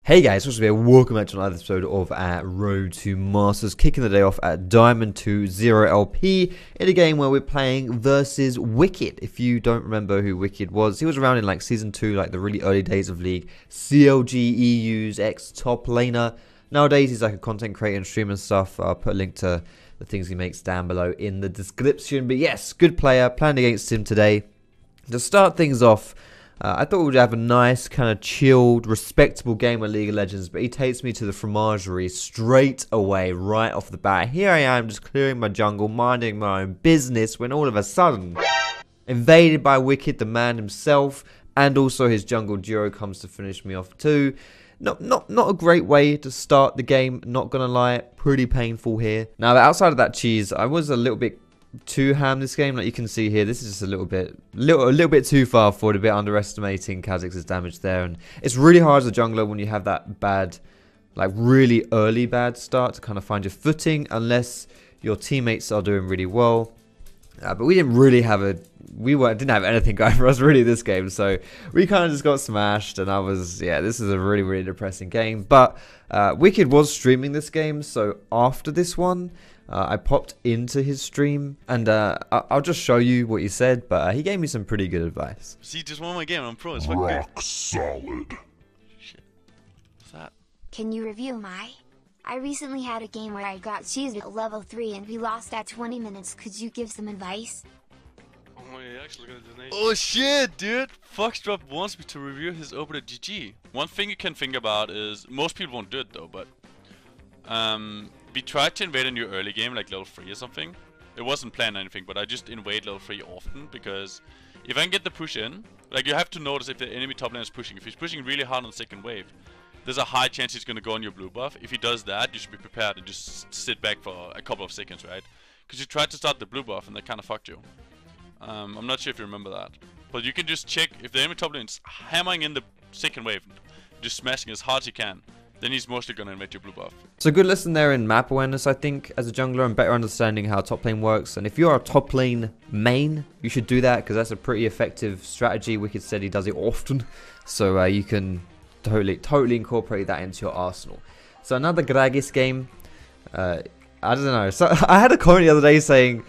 Hey guys, what's up? Welcome back to another episode of Road to Masters, kicking the day off at Diamond 2-0 LP in a game where we're playing versus WICKD. If you don't remember who WICKD was, he was around in like Season 2, like the really early days of League. CLG EU's ex-top laner. Nowadays, he's like a content creator and streamer and stuff. I'll put a link to the things he makes down below in the description. But yes, good player, playing against him today. To start things off, I thought we'd have a nice, kind of chilled, respectable game of League of Legends, but he takes me to the fromagerie straight away, right off the bat. Here I am, just clearing my jungle, minding my own business, when all of a sudden, invaded by WICKD, the man himself, and also his jungle duo comes to finish me off too. Not a great way to start the game, not gonna lie, pretty painful here. Now, outside of that cheese, I was a little bit too ham this game. Like you can see here, this is just a little bit too far forward, a bit underestimating Kha'Zix's damage there. And it's really hard as a jungler when you have that bad, like really early bad start to kind of find your footing, unless your teammates are doing really well. But we didn't really have didn't have anything going for us really this game, so we kind of just got smashed. And this is a really depressing game. But WICKD was streaming this game, so after this one, I popped into his stream, and I'll just show you what he said, but he gave me some pretty good advice. See, just won my game, I'm pro, it's Rock solid. Shit. What's that? Can you review my? I recently had a game where I got cheesed at level 3 and we lost at 20 minutes. Could you give some advice? Oh yeah, actually got a donation. Oh shit, dude! Foxdrop wants me to review his opener GG. One thing you can think about is, most people won't do it though, but we tried to invade a new early game, like level 3 or something. It wasn't planned or anything, but I just invade level 3 often, because if I can get the push in, like you have to notice if the enemy top lane is pushing. If he's pushing really hard on the second wave, there's a high chance he's gonna go on your blue buff. If he does that, you should be prepared and just sit back for a couple of seconds, right? Because you tried to start the blue buff and they kind of fucked you. I'm not sure if you remember that, but you can just check if the enemy top lane is hammering in the second wave, just smashing as hard as he can. Then he's mostly going to invade your blue buff. So good lesson there in map awareness, I think, as a jungler, and better understanding how top lane works. And if you're a top lane main, you should do that, because that's a pretty effective strategy. WICKD said he does it often, so you can totally incorporate that into your arsenal. So another Gragas game. I don't know. So I had a comment the other day saying,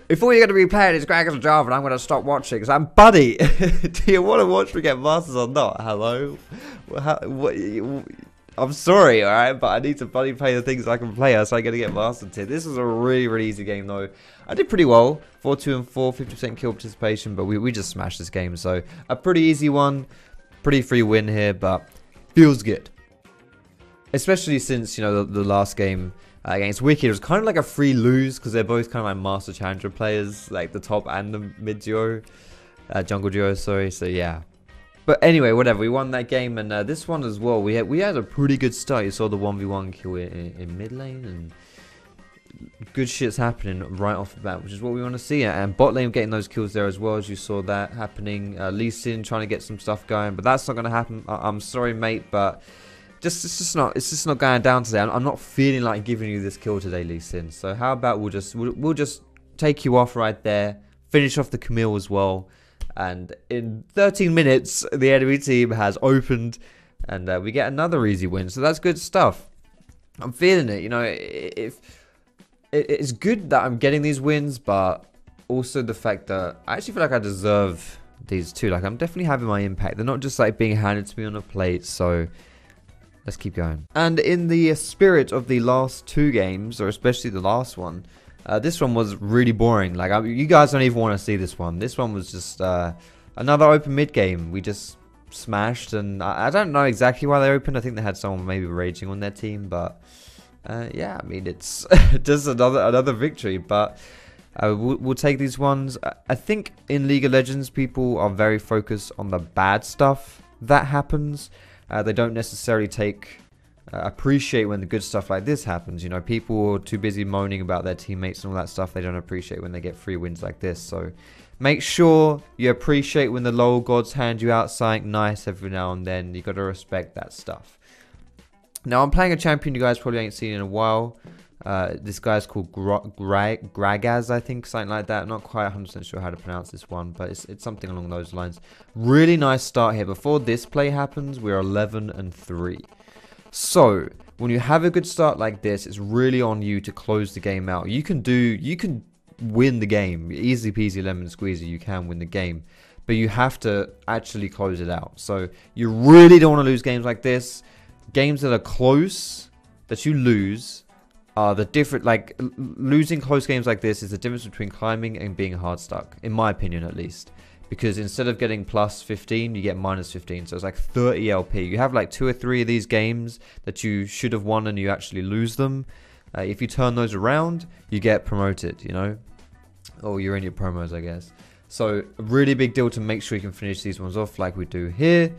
if all you're going to be playing is Gragas and Java, I'm going to stop watching. Because I'm buddy. Do you want to watch me get masters or not? Hello? I'm sorry, alright, but I need to bloody play the things I can play, so I gotta get mastered here. This was a really easy game though. I did pretty well, 4-2 and 4, 50% kill participation, but we just smashed this game. So a pretty easy one, pretty free win here, but feels good. Especially since, you know, the last game against WICKD was kind of like a free lose, because they're both kind of like master challenger players, like the top and the mid duo, jungle duo, sorry. So yeah. But anyway, whatever, we won that game, and this one as well, we had a pretty good start. You saw the 1v1 kill in mid lane, and good shit's happening right off the bat, which is what we want to see. And bot lane getting those kills there as well, as you saw that happening. Lee Sin trying to get some stuff going, but that's not going to happen. I'm sorry, mate, but it's just not going down today. I'm not feeling like giving you this kill today, Lee Sin. So how about we'll just take you off right there, finish off the Camille as well. And in 13 minutes, the enemy team has opened, and we get another easy win. So that's good stuff. I'm feeling it. You know, it's good that I'm getting these wins, but also the fact that I actually feel like I deserve these too. Like, I'm definitely having my impact. They're not just like being handed to me on a plate. So let's keep going. And in the spirit of the last two games, or especially the last one, this one was really boring. Like, you guys don't even want to see this one. This one was just another open mid game. We just smashed, and I don't know exactly why they opened. I think they had someone maybe raging on their team, but yeah, I mean, it's just another victory. But we'll take these ones. I think in League of Legends, people are very focused on the bad stuff that happens. They don't necessarily appreciate when the good stuff like this happens. You know, people are too busy moaning about their teammates and all that stuff. They don't appreciate when they get free wins like this. So make sure you appreciate when the LoL gods hand you out something nice every now and then. You got to respect that stuff. Now, I'm playing a champion you guys probably ain't seen in a while. This guy's called Gragas, I think, something like that. I'm not quite 100% sure how to pronounce this one, but it's something along those lines. Really nice start here. Before this play happens, we're 11 and 3. So when you have a good start like this, it's really on you to close the game out. You can win the game. Easy peasy lemon squeezy, you can win the game. But you have to actually close it out. So you really don't want to lose games like this. Games that are close, that you lose, are the different, like, losing close games like this is the difference between climbing and being hard stuck, in my opinion at least. Because instead of getting plus 15, you get minus 15. So it's like 30 LP. You have like 2 or 3 of these games that you should have won and you actually lose them. If you turn those around, you get promoted, you know. Or you're in your promos, I guess. So a really big deal to make sure you can finish these ones off like we do here.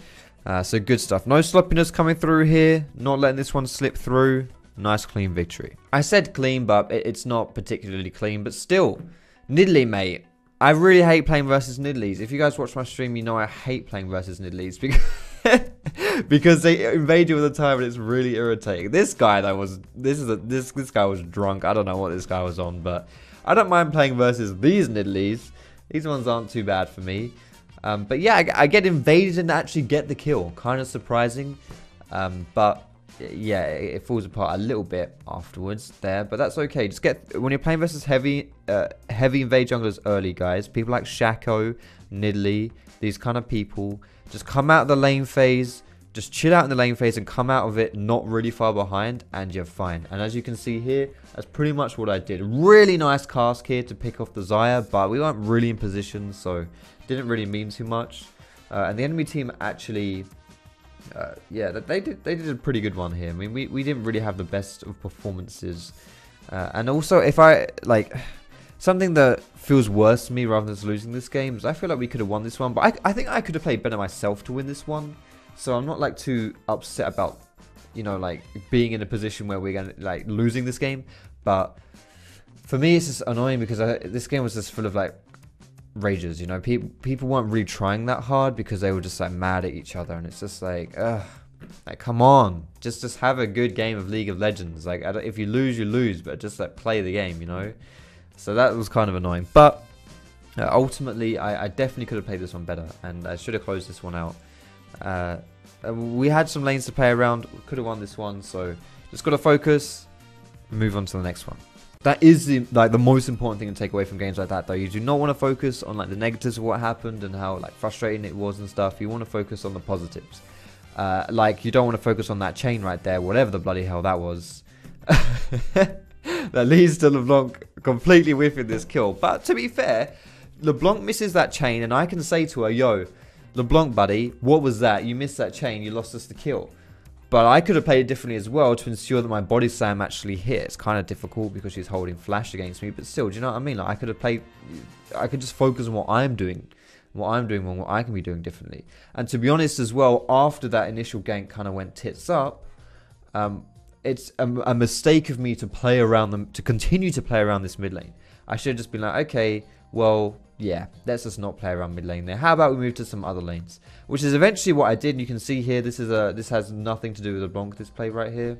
So good stuff. No sloppiness coming through here. Not letting this one slip through. Nice clean victory. I said clean, but it's not particularly clean. But still, Nidalee, mate. I really hate playing versus Nidalees. If you guys watch my stream, you know I hate playing versus Nidalees because they invade you all the time and it's really irritating. This guy that was this guy was drunk. I don't know what this guy was on, but I don't mind playing versus these Nidalees. These ones aren't too bad for me. But yeah, I get invaded and actually get the kill. Kind of surprising, but yeah, it falls apart a little bit afterwards there, but that's okay. Just when you're playing versus heavy invade junglers early, guys, people like Shaco, Nidalee, these kind of people, just come out of the lane phase, just chill out in the lane phase and come out of it not really far behind, and you're fine. And as you can see here, that's pretty much what I did. Really nice cast here to pick off the Xayah, but we weren't really in position, so didn't really mean too much. And the enemy team actually... yeah, they did a pretty good one here. I mean, we didn't really have the best of performances. And also, if I, like, something that feels worse to me rather than just losing this game is I feel like we could have won this one. But I think I could have played better myself to win this one. So I'm not, like, too upset about, you know, like, being in a position where we're going to, like, losing this game. But for me, it's just annoying because this game was just full of, like, rages, you know. People weren't really trying that hard because they were just like mad at each other, and it's just like, ugh, like, come on, just have a good game of League of Legends. Like, if you lose, you lose, but just like play the game, you know. So that was kind of annoying, but ultimately I definitely could have played this one better, and I should have closed this one out. We had some lanes to play around, could have won this one, so just got to focus and move on to the next one. That is the most important thing to take away from games like that, though. You do not want to focus on like the negatives of what happened and how like frustrating it was and stuff. You want to focus on the positives. Like, you don't want to focus on that chain right there, whatever the bloody hell that was. That leads to LeBlanc completely whiffing this kill. But to be fair, LeBlanc misses that chain, and I can say to her, yo, LeBlanc, buddy, what was that? You missed that chain. You lost us the kill. But I could have played it differently as well to ensure that my body slam actually hit. It's kind of difficult because she's holding flash against me. But still, do you know what I mean? Like, I could just focus on what I'm doing. And what I can be doing differently. And to be honest as well, after that initial gank kind of went tits up, it's a mistake of me to play around them, to continue to play around this mid lane. I should have just been like, okay, well, yeah, let's just not play around mid lane there. How about we move to some other lanes? Which is eventually what I did. And you can see here, this has nothing to do with LeBlanc, this play right here.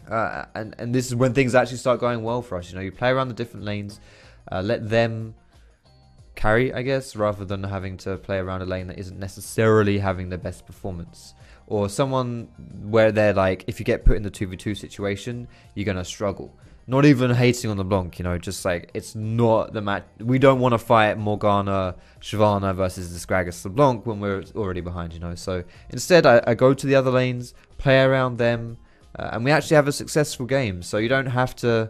And this is when things actually start going well for us. You know, you play around the different lanes, let them carry, I guess, rather than having to play around a lane that isn't necessarily having the best performance. Or someone where they're like, if you get put in the 2v2 situation, you're going to struggle. Not even hating on LeBlanc, you know, just like, it's not the match. We don't want to fight Morgana, Shyvana versus this Gragas LeBlanc when we're already behind, you know. So instead, I go to the other lanes, play around them, and we actually have a successful game. So you don't have to,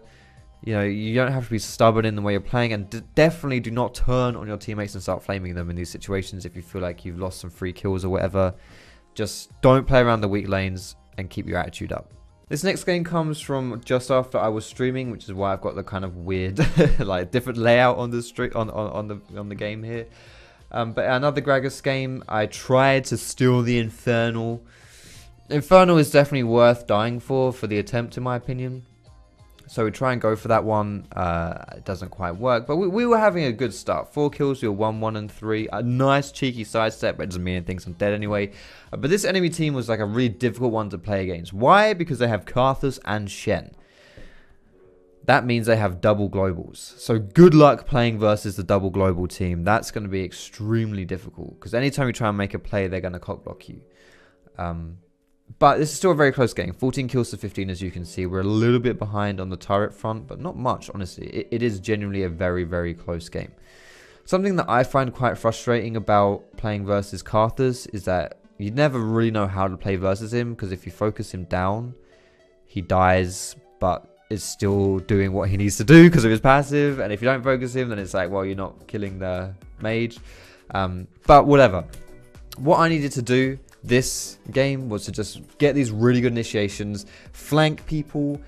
you know, you don't have to be stubborn in the way you're playing, and definitely do not turn on your teammates and start flaming them in these situations if you feel like you've lost some free kills or whatever. Just don't play around the weak lanes and keep your attitude up. This next game comes from just after I was streaming, which is why I've got the kind of weird, like, different layout on the street on the game here. But another Gragas game. I tried to steal the Infernal. Infernal is definitely worth dying for the attempt, in my opinion. So we try and go for that one. It doesn't quite work, but we were having a good start. 4 kills, we were 1, 1, and 3. A nice cheeky sidestep, but it doesn't mean anything, so I'm dead anyway. But this enemy team was like a really difficult one to play against. Why? Because they have Karthus and Shen. That means they have double globals. So good luck playing versus the double global team. That's going to be extremely difficult, because anytime you try and make a play, they're going to cockblock you. But this is still a very close game. 14 kills to 15, as you can see. We're a little bit behind on the turret front, but not much, honestly. It is genuinely a very, very close game. Something that I find quite frustrating about playing versus Carthus is that you never really know how to play versus him, because if you focus him down, he dies, but is still doing what he needs to do because of his passive. And if you don't focus him, then it's like, well, you're not killing the mage. But whatever. What I needed to do this game was to just get these really good initiations, flank people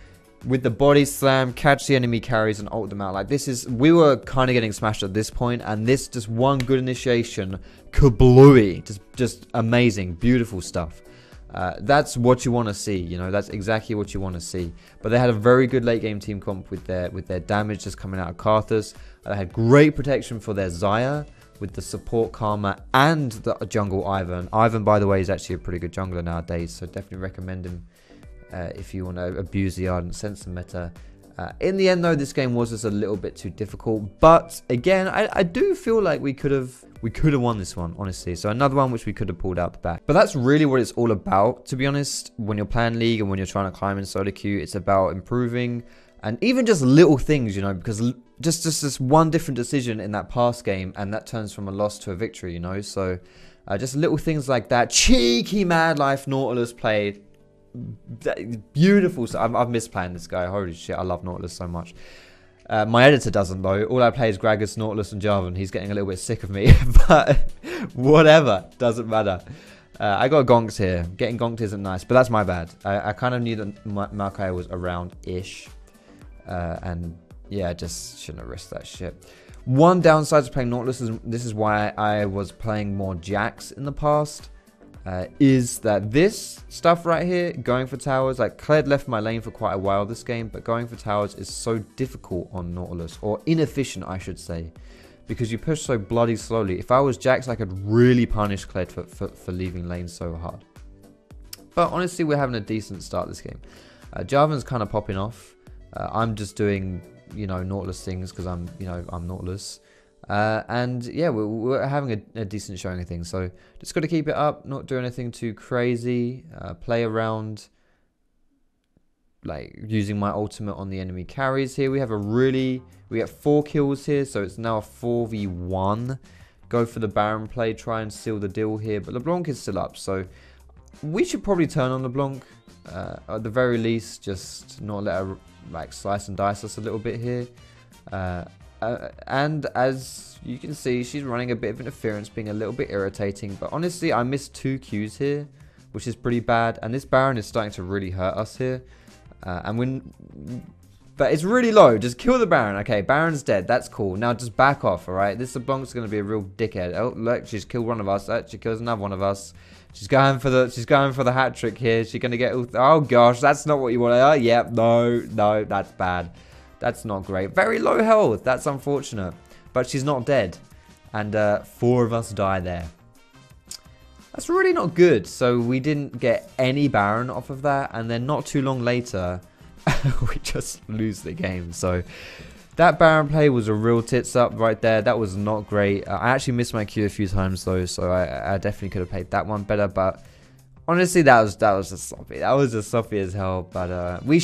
with the body slam, catch the enemy carries and ult them out. Like we were kind of getting smashed at this point, and this just one good initiation, kablooey, just amazing, beautiful stuff. That's what you want to see, you know, that's exactly what you want to see. But they had a very good late game team comp with their damage just coming out of Carthus. They had great protection for their Xayah with the support Karma and the jungle Ivan. Ivan, by the way, is actually a pretty good jungler nowadays, so definitely recommend him if you want to abuse the Ardent Sensor meta. In the end, though, this game was just a little bit too difficult. But again, I do feel like we could have won this one, honestly. So another one which we could have pulled out the back. But that's really what it's all about, to be honest. When you're playing League and when you're trying to climb in solo queue, it's about improving. And even just little things, you know, because just this one different decision in that past game, and that turns from a loss to a victory, you know. So just little things like that. Cheeky Mad Life Nautilus played. Beautiful. I've missed playing this guy. Holy shit, I love Nautilus so much. My editor doesn't, though. All I play is Gragas, Nautilus, and Jarvan. He's getting a little bit sick of me. But whatever. Doesn't matter. I got gonked here. Getting gonked isn't nice, but that's my bad. I kind of knew that Makai was around-ish. And yeah, I just shouldn't have risked that shit. One downside to playing Nautilus, this is why I was playing more Jax in the past, is that this stuff right here, going for towers, like Kled left my lane for quite a while this game, but going for towers is so difficult on Nautilus, or inefficient I should say, because you push so bloody slowly. If I was Jax, I could really punish Kled for leaving lane so hard. But honestly, we're having a decent start this game. Jarvan's kind of popping off. I'm just doing, you know, Nautilus things because I'm Nautilus. And yeah, we're having a decent showing of things. So just got to keep it up, not do anything too crazy. Play around, like using my ultimate on the enemy carries here. We get 4 kills here, so it's now a 4v1. Go for the Baron play, try and seal the deal here. But LeBlanc is still up, so we should probably turn on LeBlanc. At the very least, just not let her like slice and dice us a little bit here. And as you can see, she's running a bit of interference, being a little bit irritating. But honestly, I missed 2 Qs here, which is pretty bad. And this Baron is starting to really hurt us here. But it's really low. Just kill the Baron. Okay, Baron's dead. That's cool. Now just back off, all right? This LeBlanc's going to be a real dickhead. Oh, look, she's killed one of us. She kills another one of us. She's going for the hat trick here. She's going to get... Oh, gosh, that's not what you want. Oh, yep, no, that's bad. That's not great. Very low health. That's unfortunate. But she's not dead. And 4 of us die there. That's really not good. So we didn't get any Baron off of that. And then not too long later, we just lose the game. So that Baron play was a real tits up right there. That was not great. I actually missed my Q a few times though. So I definitely could have played that one better. But honestly, that was just sloppy. That was just sloppy as hell. But we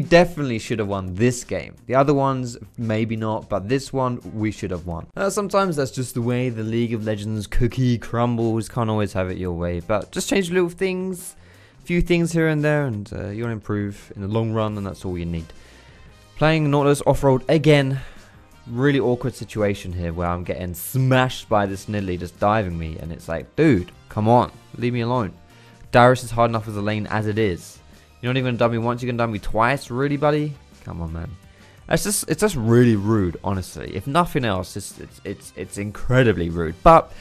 definitely should have won this game. The other ones, maybe not. But this one, we should have won. Sometimes that's just the way the League of Legends cookie crumbles. Can't always have it your way. But just change little things. A few things here and there. And you'll improve in the long run. And that's all you need. Playing Nautilus off-road again. Really awkward situation here where I'm getting smashed by this Nidalee just diving me. And it's like, dude, come on. Leave me alone. Darius is hard enough as a lane as it is. You're not even going to dub me once, you're going to dub me twice? Really, buddy? Come on, man. It's just really rude, honestly. If nothing else, it's incredibly rude. But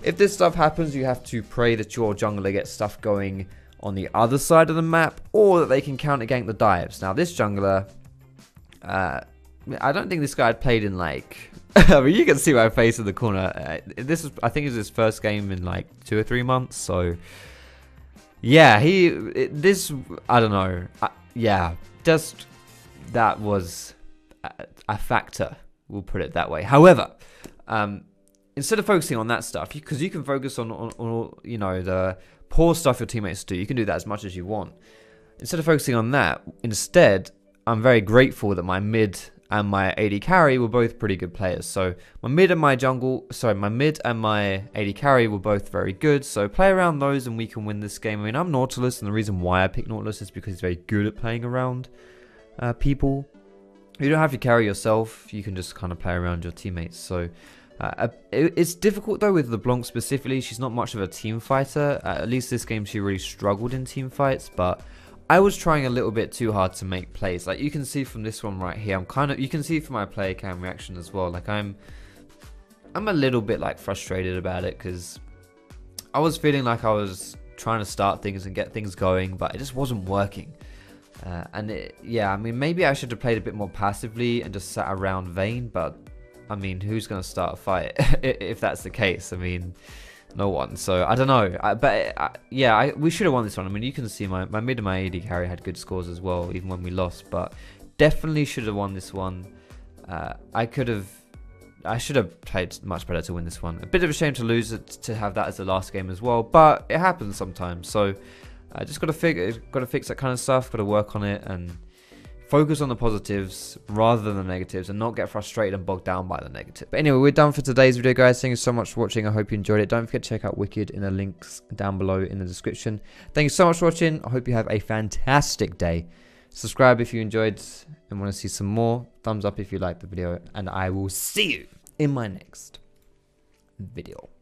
if this stuff happens, you have to pray that your jungler gets stuff going on the other side of the map, or that they can counter gank the dives. Now, this jungler, I don't think this guy had played in like... I mean, you can see my face in the corner. I think it was his first game in like 2 or 3 months, so... Yeah, I don't know. Yeah, just that was a factor. We'll put it that way. However, instead of focusing on that stuff, because you can focus on you know, the poor stuff your teammates do. You can do that as much as you want. Instead of focusing on that, instead, I'm very grateful that my mid and my AD carry were both pretty good players. So my mid and my AD carry were both very good. So play around those and we can win this game. I mean, I'm Nautilus, and the reason why I picked Nautilus is because he's very good at playing around people. You don't have to carry yourself. You can just kind of play around your teammates. So it's difficult though with LeBlanc specifically. She's not much of a team fighter. At least this game she really struggled in team fights, but I was trying a little bit too hard to make plays. Like you can see from this one right here, you can see from my player cam reaction as well. Like I'm a little bit like frustrated about it because I was feeling like I was trying to start things and get things going, but it just wasn't working. Yeah, I mean, maybe I should have played a bit more passively and just sat around Vayne, but I mean, who's going to start a fight if that's the case? I mean, no one. So I don't know. Yeah, we should have won this one. I mean, you can see my mid and my AD carry had good scores as well, even when we lost. But definitely should have won this one. I should have played much better to win this one. A bit of a shame to lose it, to have that as the last game as well. But it happens sometimes. So I just got to fix that kind of stuff. Got to work on it and focus on the positives rather than the negatives, and not get frustrated and bogged down by the negative. But anyway, we're done for today's video, guys. Thank you so much for watching. I hope you enjoyed it. Don't forget to check out WICKD in the links down below in the description. Thank you so much for watching. I hope you have a fantastic day. Subscribe if you enjoyed and want to see some more. Thumbs up if you liked the video, and I will see you in my next video.